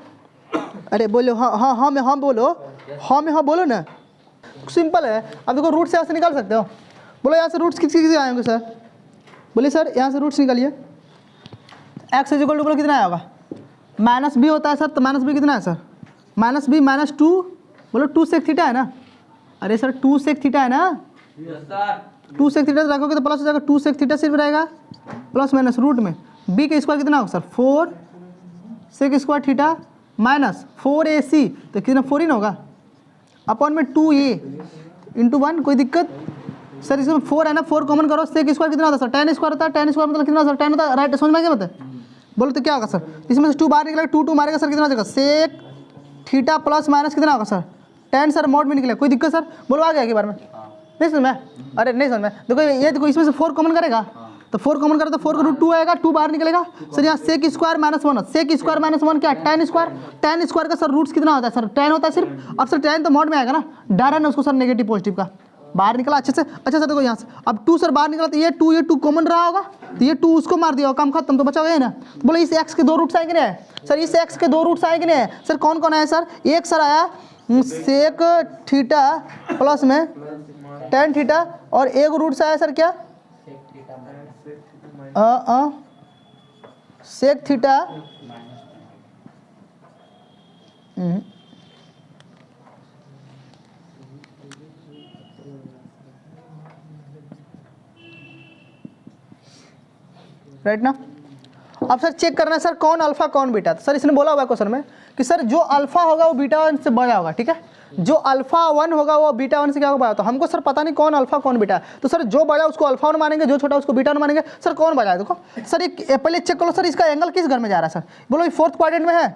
Speaker 1: अरे बोलो हाँ में हाँ बोलो, हाँ में हाँ बोलो ना, सिंपल है। अब देखो रूट से यहाँ से निकाल सकते हो, बोलो यहाँ से रूट्स किस आए होंगे सर, बोलिए सर यहाँ से रूट्स निकालिए। एक्स इज इक्वल टू कितना आया होगा, -b होता है सर, तो -b कितना है सर, -b -2, बोलो 2 सेक थीटा है ना। अरे सर 2 सेक थीटा है ना, 2 सेक थीटा रखोगे तो प्लस हो जाएगा, 2 सेक थीटा सिर्फ रहेगा प्लस माइनस रूट में b का स्क्वायर कितना होगा sir, 4 sec square theta minus 4ac, तो कितना 4 ही ना होगा, अपॉन में 2a इंटू 1, कोई दिक्कत सर। इसमें 4 है ना, 4 कॉमन करो, सेक स्क्वायर कितना होता है सर, tan स्क्वायर होता है, tan स्क्वायर मतलब कितना सर, tan होता है, राइट, समझ में आ गया मतलब। बोलो तो क्या होगा सर, इसमें से 2 बाहर निकलेगा, 2 मारेगा सर, कितना हो जाएगा, सेक थीटा प्लस माइनस कितना होगा सर, tan सर मॉड में निकलेगा, कोई दिक्कत सर, बोलो आ गया एक बार में, नहीं समझ में, अरे नहीं समझ में। देखो ये देखो इसमें से 4 कॉमन करेगा, तो 4 कॉमन करेगा तो 4 का रूट 2 आएगा, 2 बाहर निकलेगा सर। यहाँ सेक स्क्वायर -1, सेक स्क्वायर -1 क्या, tan स्क्वायर का सर रूट्स कितना होता है सर, tan होता है सिर्फ। अब सर tan तो मॉड में आएगा ना, डर है ना उसको सर नेगेटिव पॉजिटिव का, बाहर निकला अच्छे से। अच्छा सर देखो यहाँ से अब 2 सर बाहर निकला तो ये 2 कॉमन रहा होगा, तो ये 2 उसको मार दिया, काम खत्म, तो बचा गया ना। तो बोले इस x के 2 रूट्स आए कि नहीं आए सर, इस x के 2 रूट्स आए कि नहीं आए सर, कौन कौन आया सर, एक सर आया सेक थीटा प्लस में टेन थीटा, और एक रूट से आया सर क्या सेक थीटा राइट ना। अब सर चेक करना है सर कौन अल्फा कौन बीटा, तो सर इसने बोला हुआ है क्वेश्चन में कि सर जो अल्फा होगा वो बीटा 1 से बड़ा होगा, ठीक है, जो अल्फा 1 होगा वो बीटा 1 से क्या होगा, तो हमको सर पता नहीं कौन अल्फा कौन बीटा, तो सर जो बड़ा उसको अल्फा 1 मानेंगे, जो छोटा उसको बीटा 1 मानेंगे। सर कौन बड़ा है देखो सर, ये पहले चेक करो सर इसका एंगल किस घर में जा रहा है सर, बोलो ये 4th क्वाड्रेंट में है,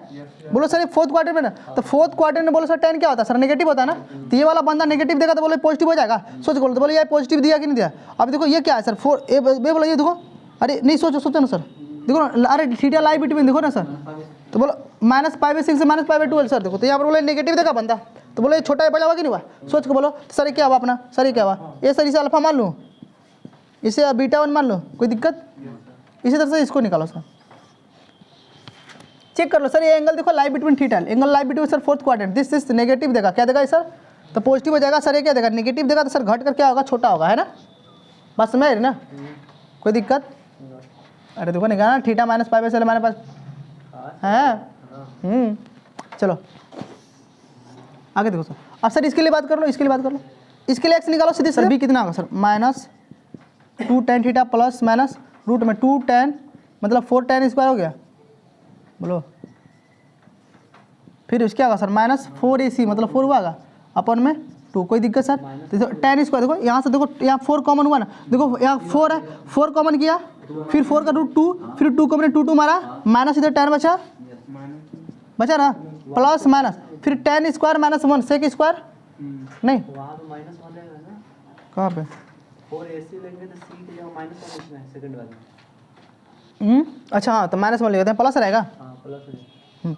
Speaker 1: बोलो सर ये 4th क्वाड्रेंट में ना, तो 4th क्वाड्रेंट में बोलो सर tan क्या होता है सर, नेगेटिव होता है ना, तो ये वाला बंदा नेगेटिव देगा तो बोलो पॉजिटिव हो जाएगा, सोच बोलो, तो बोलो ये पॉजिटिव दिया कि नहीं दिया। अब देखो ये क्या है सर 4 ए बोलो ये देखो, अरे नहीं सोचो ना सर, देखो ना, अरे थीटा लाई बिटवीन देखो ना सर, तो बोलो -π/6 से -π/12 सर, देखो तो यहाँ पर बोले नेगेटिव देगा बंदा, तो बोलो ये छोटा बड़ा हुआ कि नहीं हुआ, सोच के बोलो तो सर ये क्या हुआ अपना, सर ये क्या हुआ, ये सर इसे अल्फा मान लूँ, इसे बीटा 1 मान लो, कोई दिक्कत, इसी तरह से इसको निकालो सर, चेक कर लो सर ये एंगल देखो lie between theta, angle lie between sir 4th quadrant, this negative देगा, क्या देगा सर, तो पॉजिटिव हो जाएगा सर, ये क्या देगा नेगेटिव देगा, तो सर घट कर क्या होगा छोटा होगा, है ना, बात समझ रही ना, कोई दिक्कत। अरे देखो निकाला ना थीटा -π/6 से हमारे पास है। चलो आगे देखो सर, अब सर इसके लिए बात कर लो, इसके लिए बात कर लो, इसके लिए x निकालो सीधे सर, b कितना होगा sir -2 tan theta plus minus root में 2 tan मतलब 4 tan स्क्वायर हो गया, बोलो फिर क्या होगा सर -4ac मतलब 4 हुआ अपन में 2, कोई दिक्कत सर, देखो tan स्क्वायर देखो यहाँ से देखो, यहाँ 4 कॉमन हुआ ना, देखो यहाँ 4 है, 4 कॉमन किया, फिर 4 का रूट 2, फिर 2 कॉमन 2 मारा, माइनस इधर tan बचा ना, प्लस माइनस फिर tan स्क्वायर -1 सेक स्क्वायर नहीं,
Speaker 4: वहाँ तो -1 है ना,
Speaker 1: कहाँ पे
Speaker 4: 4ac लेंगे तो c की जगह -1 लिखना है सेकंड वाले।
Speaker 1: अच्छा हाँ तो -1 लेते हैं, प्लस रहेगा,
Speaker 4: हाँ प्लस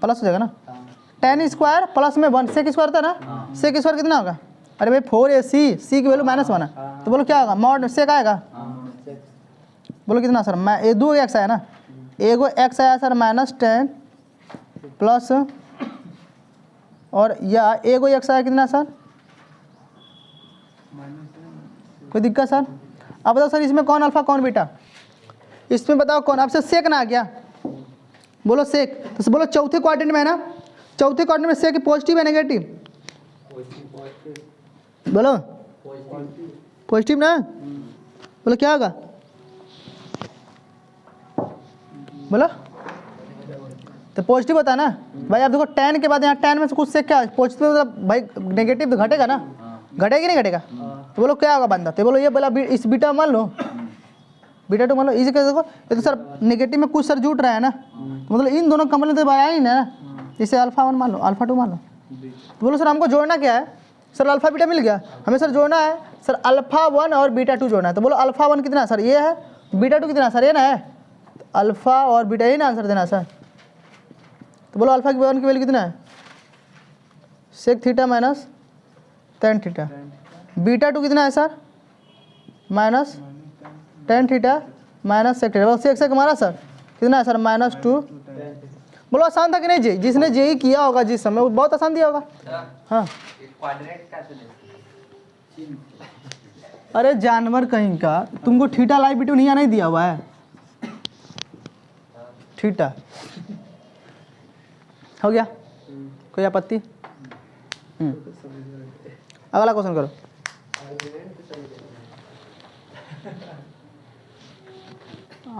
Speaker 1: प्लस हो जाएगा ना,
Speaker 4: हाँ
Speaker 1: tan स्क्वायर प्लस में 1 सेक स्क्वायर था ना, सेक स्क्वायर कितना होगा, अरे भाई 4ac, c की वैल्यू -1 है, तो बोलो क्या होगा मॉड सेक आएगा, बोलो कितना सर, मैं ये 2 x आया ना, एगो x आया सर -10 प्लस और या एगो x आया कितना सर, कोई दिक्कत सर। अब बताओ सर इसमें कौन अल्फा कौन बीटा, इसमें बताओ कौन, आपसे सेक ना आ गया, बोलो सेक, तो बोलो चौथे क्वाड्रेंट में है ना, चौथे क्वाड्रेंट में सेक पॉजिटिव है नेगेटिव, बोलो पॉजिटिव ना, बोलो क्या होगा, बोलो तो पॉजिटिव होता है ना भाई। आप देखो tan के बाद यहाँ tan में से कुछ से क्या पॉजिटिव मतलब भाई नेगेटिव तो घटेगा ना, घटेगा कि नहीं घटेगा, तो बोलो क्या होगा बंदा, तो बोलो ये बोला इस बीटा मान लो, बीटा 2 मान लो, इसी कैसे देखो ये तो सर नेगेटिव में कुछ सर जुट रहा है ना, तो मतलब इन दोनों कंपनी तो आया ही ना, इसे अल्फा 1 मान लो, अल्फा 2 मान लो, तो बोलो सर हमको जोड़ना क्या है सर, अल्फा बीटा मिल गया, हमें सर जोड़ना है सर अल्फा 1 और बीटा 2 जोड़ना है, तो बोलो अल्फा 1 कितना सर ये है, बीटा 2 कितना सर ये ना है, अल्फा और बीटा ही ना आंसर देना सर, तो बोलो अल्फा की 1 की वैल्यू कितना है, sec theta minus tan theta, beta 2 कितना है sir -tan theta minus sec theta, sec sec हमारा सर कितना है सर -2, बोलो आसान था कि नहीं जी, जिसने जेई किया होगा जिस समय वो बहुत आसान दिया होगा। हाँ
Speaker 3: क्वाड्रेंट का तो नहीं,
Speaker 1: अरे जानवर कहीं का, तुमको थीटा लाई बिटवीन यहाँ नहीं दिया हुआ है, थीटा हो गया, कोई आपत्ति, अगला क्वेश्चन करो,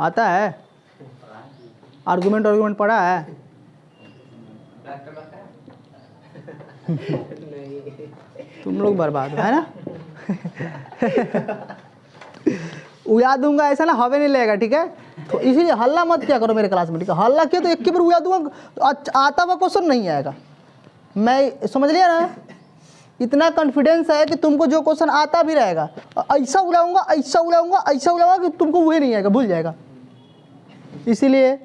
Speaker 1: आता है आर्गुमेंट पढ़ा है, तुम लोग बर्बाद हो है ना उड़ा दूंगा ऐसा ना हवे नहीं लगेगा, ठीक है, तो इसीलिए हल्ला मत क्या करो मेरे क्लास में, ठीक है, हल्ला किया तो एक के बार उड़ा दूंगा, आता हुआ क्वेश्चन नहीं आएगा, मैं समझ लिया ना, इतना कॉन्फिडेंस है कि तुमको जो क्वेश्चन आता भी रहेगा ऐसा उड़ाऊंगा ऐसा उड़ाऊंगा ऐसा उड़ाऊंगा कि तुमको वही नहीं आएगा, भूल जाएगा, इसीलिए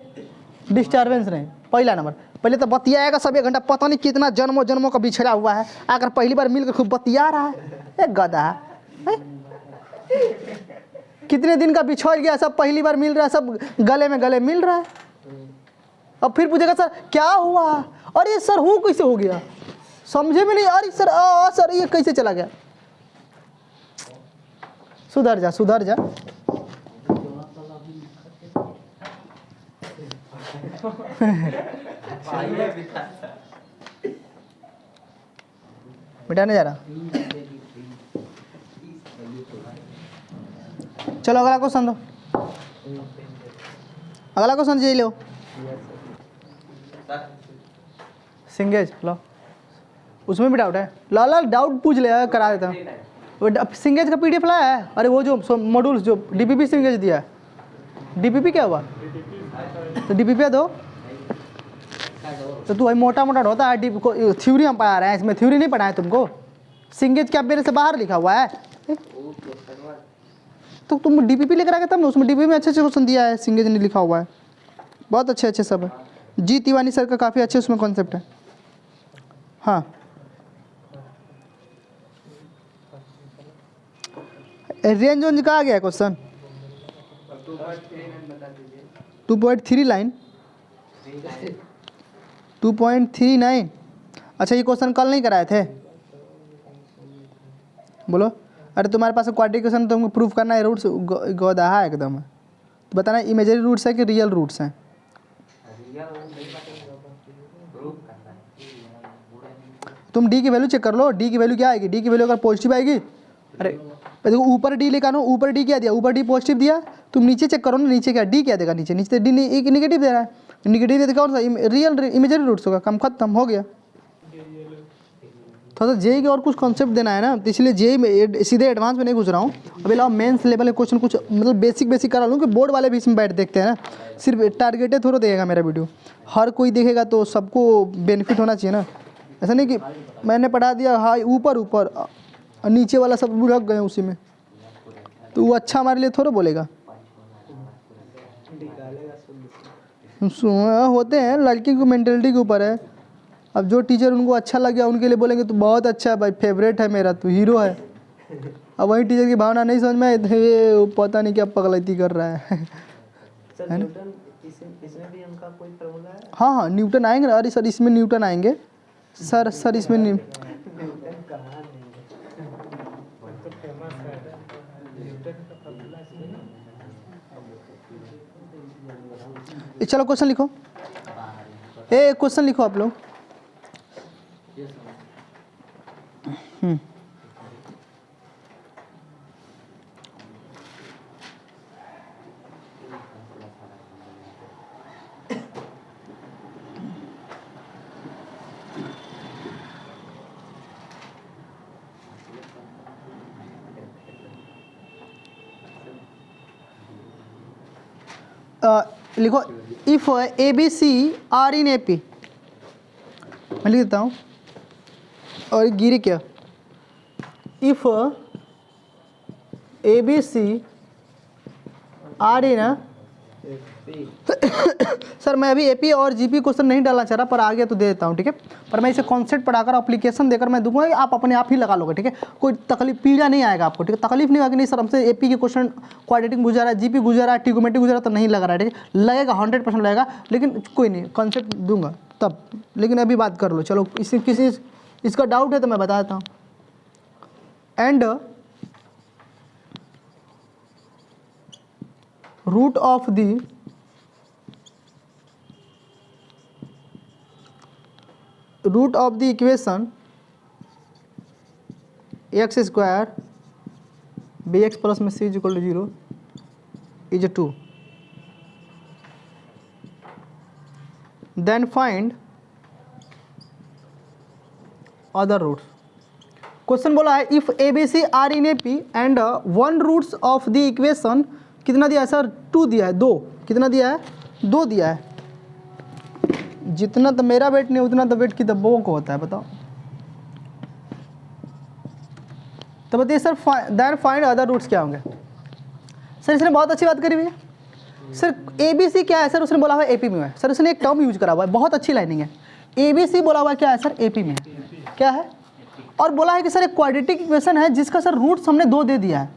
Speaker 1: डिस्टर्बेंस नहीं, पहला नंबर, पहले तो बतियाएगा सब 1 घंटा, पता नहीं कितना जन्मों जन्मों का बिछड़ा हुआ है, अगर पहली बार मिलकर खूब बतिया रहा है, एक गधा है, कितने दिन का बिछोड़ गया, सब पहली बार मिल रहा है, सब गले में गले मिल रहा है। अब फिर पूछेगा सर क्या हुआ, अरे सर हूँ कैसे हो गया, समझे में नहीं, अरे सर सर ये कैसे चला गया। सुधर जा सुधर जा। मिटाने जा रहा। चलो अगला क्वेश्चन दो, अगला क्वेश्चन जी लो। सिंगेज लो, उसमें भी डाउट है। लाला डाउट पूछ ले, करा देता हूँ। सिंगेज का पीडीएफ लाया है? अरे वो जो मॉड्यूल्स जो डीपीपी सिंगेज दिया है, डीपीपी क्या हुआ? तो डीपीपी दो। तो तू भाई मोटा मोटा होता है, थ्योरी हम पढ़ा रहे हैं, इसमें थ्योरी नहीं पढ़ाए तुमको। सिंगेज क्या मेरे से बाहर लिखा हुआ है? तो तुम डीपीपी लेकर आ गए तब ना, उसमें डीपीपी में अच्छे अच्छे क्वेश्चन दिया है, सिंगेज ने लिखा हुआ है, बहुत अच्छे अच्छे सब है। जी तिवानी सर का काफ़ी अच्छे उसमें कॉन्सेप्ट है। हाँ रेंज वेंज का आ गया क्वेश्चन 2.3 लाइन 2.39। अच्छा ये क्वेश्चन कल नहीं कराए थे, बोलो। अरे तुम्हारे पास क्वाड्रिकेशन तुमको प्रूफ करना है, रूट्स गोदाहा एकदम है। तो बताना इमेजरी रूट्स है कि रियल रूट्स हैं। तुम डी की वैल्यू चेक कर लो, डी की वैल्यू क्या आएगी। डी की वैल्यू अगर पॉजिटिव आएगी, अरे देखो ऊपर डी लिखा ना, ऊपर डी क्या दिया, ऊपर डी पॉजिटिव दिया। तुम नीचे चेक करो ना, नीचे क्या डी क्या देगा, नीचे नीचे डी एक निगेटिव दे रहा है, निगेटिव दे कौन सा रियल इमेजरी रूट्स होगा, कम खत्म हो गया। थोड़ा सा जेई के और कुछ कॉन्सेप्ट देना है ना, तो इसलिए जेई में सीधे एडवांस में नहीं घुस रहा हूँ। अभी लाओ मेंस लेवल के क्वेश्चन कुछ मतलब बेसिक बेसिक करा लूँ कि बोर्ड वाले भी इसमें बैठ देखते हैं ना। सिर्फ टारगेटेड थोड़ा देखेगा मेरा वीडियो, हर कोई देखेगा तो सबको बेनिफिट होना चाहिए ना। ऐसा नहीं कि मैंने पढ़ा दिया हाई ऊपर ऊपर और नीचे वाला सब रख गए उसी में, तो वो अच्छा हमारे लिए थोड़ा बोलेगा। होते हैं लड़की की मेंटेलिटी के ऊपर है। अब जो टीचर उनको अच्छा लग गया उनके लिए बोलेंगे तो बहुत अच्छा है भाई, फेवरेट है मेरा, तो हीरो है। अब वही टीचर की भावना नहीं समझ में आए, ये पता नहीं क्या पगलैती कर रहा है।
Speaker 4: सर न्यूटन इसमें भी उनका कोई फॉर्मूला है?
Speaker 1: हाँ हाँ न्यूटन आएंगे ना। अरे सर इसमें न्यूटन आएंगे सर इसमें
Speaker 4: न्यूटन कहाँ
Speaker 1: चलो क्वेश्चन लिखो, ए क्वेश्चन लिखो आप लोग। लिखो if A B C are in A P, मैं लिख देता हूँ और गिरी क्या, if A B C are in sir मैं अभी एपी और जीपी क्वेश्चन नहीं डालना चाह रहा, पर आ गया तो दे देता हूँ, ठीक है। पर मैं इसे कॉन्सेप्ट पढ़ाकर एप्लीकेशन देकर मैं दूंगा, आप अपने आप ही लगा लोगे, ठीक है। कोई तकलीफ पीड़ा नहीं आएगा आपको, ठीक है। तकलीफ नहीं होगा कि नहीं सर हमसे एपी के क्वेश्चन क्वाड्रेटिक गुजरा है, जीपी गुजरा है, ट्रिगोमेट्रिक गुजरा, तो नहीं लग रहा है, ठीक है। लगेगा 100% लगेगा, लेकिन कोई नहीं, कॉन्सेप्ट दूंगा तब। लेकिन अभी बात कर लो, चलो इसी किसी इसका डाउट है तो मैं बता देता हूँ। And root of the root of the equation x square b x plus में c is equal to 0 is 2, then find other roots. Question बोला है if A B C are in A P and one roots of the equation, कितना दिया है sir? 2 दिया है, 2 कितना दिया है? 2 दिया है। जितना तो मेरा वेट नहीं उतना तो वेट की दब्बों को होता है, बताओ। तो बताइए sir then find other roots क्या होंगे। सर इसने बहुत अच्छी बात करी हुई है। सर ए बी सी क्या है सर? उसने बोला हुआ है एपी में है। सर उसने एक टर्म यूज करा हुआ है, बहुत अच्छी लाइनिंग है। ए बी सी बोला हुआ है क्या है सर? एपी में है। क्या है? और बोला है कि सर एक क्वाड्रेटिक इक्वेशन है जिसका सर रूट्स हमने 2 दे दिया है।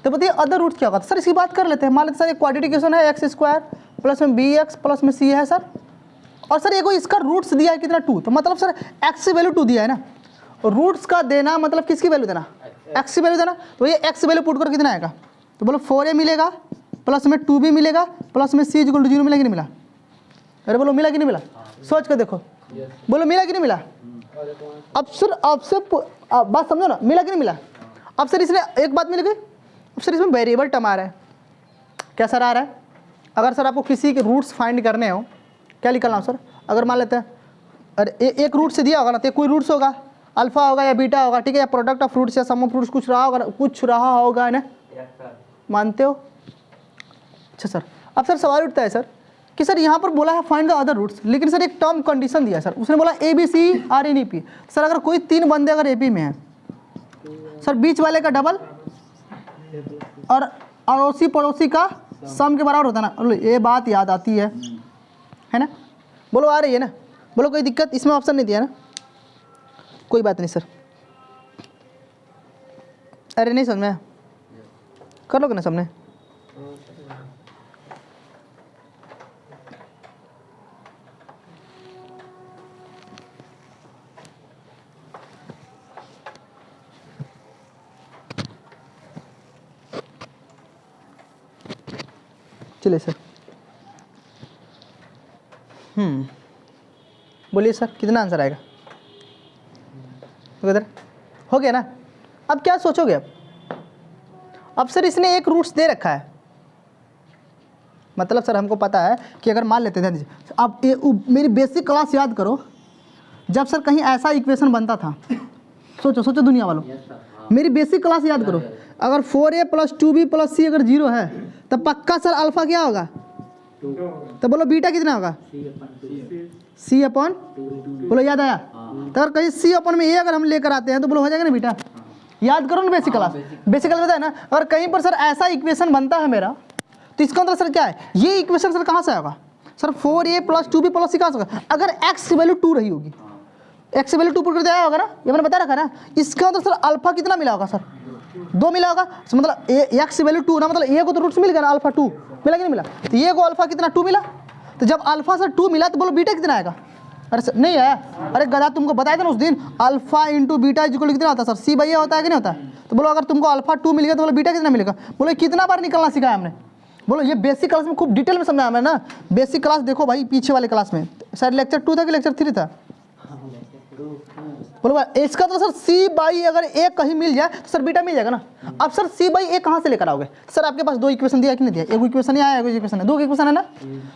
Speaker 1: तो बताइए अदर रूट क्या होगा। सर इसकी बात कर लेते हैं। मान लेते सर एक क्वाड्रेटिक इक्वेशन है एक्स स्क्वायर प्लस में बी एक्स प्लस में सी है सर, और सर एक इसका रूट्स दिया है कितना 2, तो मतलब सर एक्स की वैल्यू 2 दिया है ना, रूट्स का देना मतलब किसकी वैल्यू देना, एक्स की वैल्यू देना। तो ये एक्स वैल्यू पुट कर कितना आएगा, तो बोलो 4a मिलेगा प्लस में 2b मिलेगा प्लस में c = 0 मिला कि नहीं मिला। अरे बोलो मिला कि नहीं मिला, सोच कर देखो, बोलो मिला कि नहीं मिला। अब सर आपसे बात समझो ना, मिला कि नहीं मिला। अब सर इसने एक बात मिल गई, अब सर इसमें वेरिएबल टर्म आ रहा है। क्या सर आ रहा है, अगर सर आपको किसी के रूट्स फाइंड करने हो क्या निकलना हो सर, अगर मान लेते हैं अरे एक रूट से दिया होगा ना, तो कोई रूट्स होगा, अल्फा होगा या बीटा होगा, ठीक है, या प्रोडक्ट ऑफ फ्रूट्स या सम ऑफ फ्रूट्स कुछ रहा होगा है ना, मानते हो। अच्छा सर, अब सर सवाल उठता है सर कि सर यहाँ पर बोला है फाइंड द अदर रूट्स, लेकिन सर एक टर्म कंडीशन दिया सर, उसने बोला A B C are in A P. Sir अगर कोई 3 बंदे अगर एपी में हैं सर, बीच वाले का डबल और अड़ोसी पड़ोसी का सम के बराबर होता है ना, ये बात याद आती है ना, बोलो आ रही है ना, बोलो कोई दिक्कत, इसमें ऑप्शन नहीं दिया ना, कोई बात नहीं सर। अरे नहीं समझ में, कर लोगे ना सबने। चलिए सर, बोलिए सर कितना आंसर आएगा, तो इधर हो गया ना। अब क्या सोचोगे अब सर इसने एक रूट्स दे रखा है, मतलब सर हमको पता है कि अगर मान लेते थे, अब मेरी बेसिक क्लास याद करो, जब सर कहीं ऐसा इक्वेशन बनता था, सोचो दुनिया वालों, मेरी बेसिक क्लास याद करो, अगर 4a + 2b + c अगर 0 है तो पक्का सर अल्फा क्या होगा, तो बोलो बीटा कितना होगा, c अपॉन, बोलो याद आया। तो अगर कहीं c अपॉन में a अगर हम लेकर आते हैं तो बोलो हो जाएगा ना बेटा, याद करो ना बेसिक क्लास, बेसिक क्लास बताया ना। अगर कहीं पर सर ऐसा इक्वेशन बनता है मेरा, तो इसका मतलब सर क्या है, ये इक्वेशन सर कहाँ से आएगा सर, 4a + 2b + c कहाँ से होगा, अगर x की वैल्यू 2 रही होगी, x की वैल्यू 2 पुट कर दिया होगा ना, ये मैंने बता रखा ना, इसका मतलब सर अल्फा कितना मिला होगा सर, 2 मिला होगा, तो मतलब x की वैल्यू 2 ना, मतलब a को तो रूट्स मिल गया ना, अल्फा 2 मिला कि नहीं मिला, तो ये को अल्फा कितना 2 मिला। तो जब अल्फा सर 2 मिला तो बोलो बीटा कितना आएगा, अरे सर नहीं है, अरे गधा तुमको बताया था ना उस दिन, अल्फा × बीटा = कितना होता है सर, c/a होता है कि नहीं होता है। तो बोलो अगर तुमको अल्फा 2 मिल गया तो बोलो बीटा कितना मिलेगा, बोलो कितना बार निकलना सिखाया हमने, बोलो ये बेसिक क्लास में खूब डिटेल में समझाया हमने ना। बेसिक क्लास देखो भाई पीछे वाले क्लास में, सर लेक्चर 2 था कि लेक्चर 3 था, बोलो इसका तो सर c/a अगर a कहीं मिल जाए तो सर बीटा मिल जाएगा ना। अब सर c/a कहाँ से लेकर आओगे, सर आपके पास 2 इक्वेशन दिया कि नहीं दिया, एक इक्वेशन ही आया, एक इक्वेशन है, 2 इक्वेशन है ना।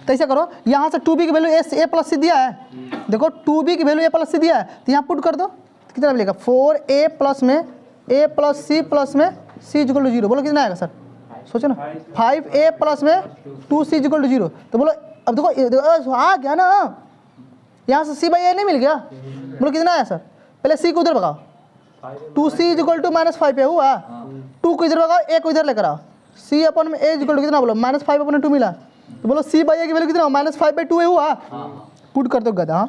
Speaker 1: तो ऐसा करो, यहाँ से 2b की वैल्यू a + c दिया है, देखो 2b की वैल्यू a + c दिया है, तो यहाँ पुट कर दो, कितना मिलेगा, 4a प्लस में a + c प्लस में c = 0, बोलो कितना आएगा सर, सोचो ना, 5a प्लस में 2c = 0। तो बोलो अब देखो आ गया ना, यहाँ से c/a नहीं मिल गया, बोलो कितना आया सर, पहले c को उधर भगाओ, 2c = -5a हुआ, 2 को इधर भगाओ, a को इधर लेकर आओ, c अपॉन में a = कितना, बोलो -5/2 मिला, तो बोलो c/a की वैल्यू कितना, -5/2a हुआ, पुट कर दो गधा।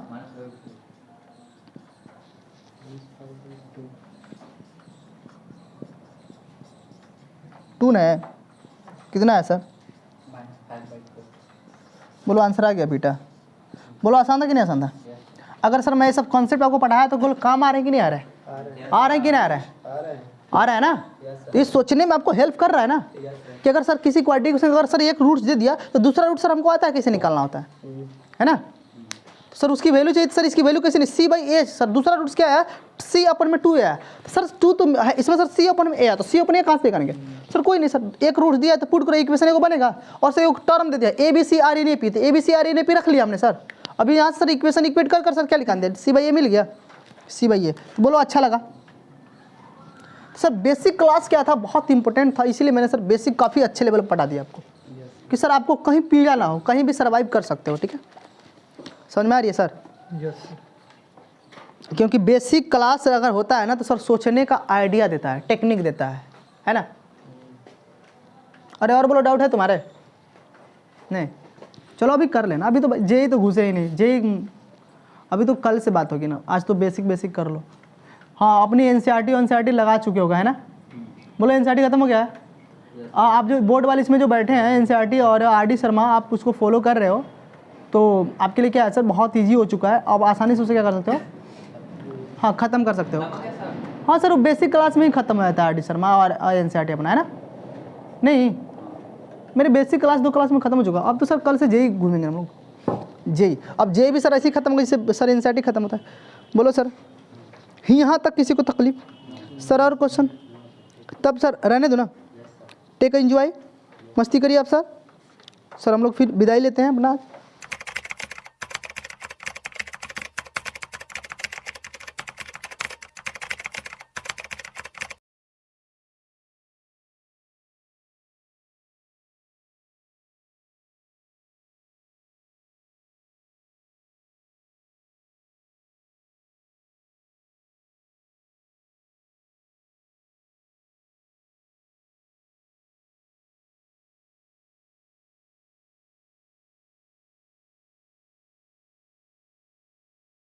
Speaker 1: टू न है, कितना है सर, बोलो आंसर आ गया बेटा, बोलो आसान था कि नहीं आसान था। अगर सर मैं ये सब कॉन्सेप्ट आपको पढ़ाया तो बोलो काम आ रहे हैं कि नहीं आ रहे, आ रहे हैं कि नहीं आ रहे, आ रहा है ना। तो ये सोचने में आपको हेल्प कर रहा है ना, कि अगर सर किसी क्वाड्रेटिक इक्वेशन अगर सर एक रूट्स दे दिया तो दूसरा रूट सर हमको आता है कैसे निकालना होता है ना। तो सर उसकी वैल्यू चाहिए, सर इसकी वैल्यू कैसे नहीं, c/a, सर दूसरा रूट्स क्या है, c अपॉन में 2 है, सर 2 तो इसमें सर c अपॉन में a है, तो c अपॉन a कहाँ से करेंगे सर, कोई नहीं सर, एक रूट दिया तो पुट करो, इक्वेशन को बनेगा, और सर एक टर्म दे दिया ABC RNAP, तो ABC RNAP रख लिया हमने सर। अभी यहाँ सर इक्वेशन इक्वेट कर सर क्या लिखा दिया, c/a मिल गया, c/a, तो बोलो अच्छा लगा। सर बेसिक क्लास क्या था, बहुत इंपॉर्टेंट था, इसीलिए मैंने सर बेसिक काफ़ी अच्छे लेवल पर पढ़ा दिया आपको, कि सर आपको कहीं पीड़ा ना हो, कहीं भी सर्वाइव कर सकते हो, ठीक है, समझ में आ रही है सर। क्योंकि बेसिक क्लास अगर होता है ना तो सर सोचने का आइडिया देता है, टेक्निक देता है ना। अरे और बोलो डाउट है तुम्हारे, नहीं चलो अभी कर लेना, अभी तो जेई तो घुसे ही नहीं, जेई अभी तो कल से बात होगी ना, आज तो बेसिक कर लो। हाँ अपनी एनसीईआरटी लगा चुके होगा है ना, बोलो एनसीईआरटी खत्म हो गया है, आप जो बोर्ड वाले इसमें जो बैठे हैं एनसीईआरटी और आरडी शर्मा, आप उसको फॉलो कर रहे हो तो आपके लिए क्या है सर, बहुत ईजी हो चुका है। आप आसानी से उसे क्या कर सकते हो, हाँ ख़त्म कर सकते हो। हाँ सर, वो बेसिक क्लास में ही ख़त्म हो जाता है आरडी शर्मा और एनसीईआरटी अपना, है ना। नहीं, मेरे बेसिक क्लास 2 क्लास में ख़त्म हो चुका। अब तो सर कल से जेई घूमेंगे हम लोग, जेई। अब जेई भी सर ऐसे ही ख़त्म होगा जिससे सर एनसीईआरटी ख़त्म होता है। बोलो सर, यहाँ तक किसी को तकलीफ? सर और क्वेश्चन? तब सर रहने दो ना, टेक एंजॉय, मस्ती करिए आप सर। सर हम लोग फिर विदाई लेते हैं अपना।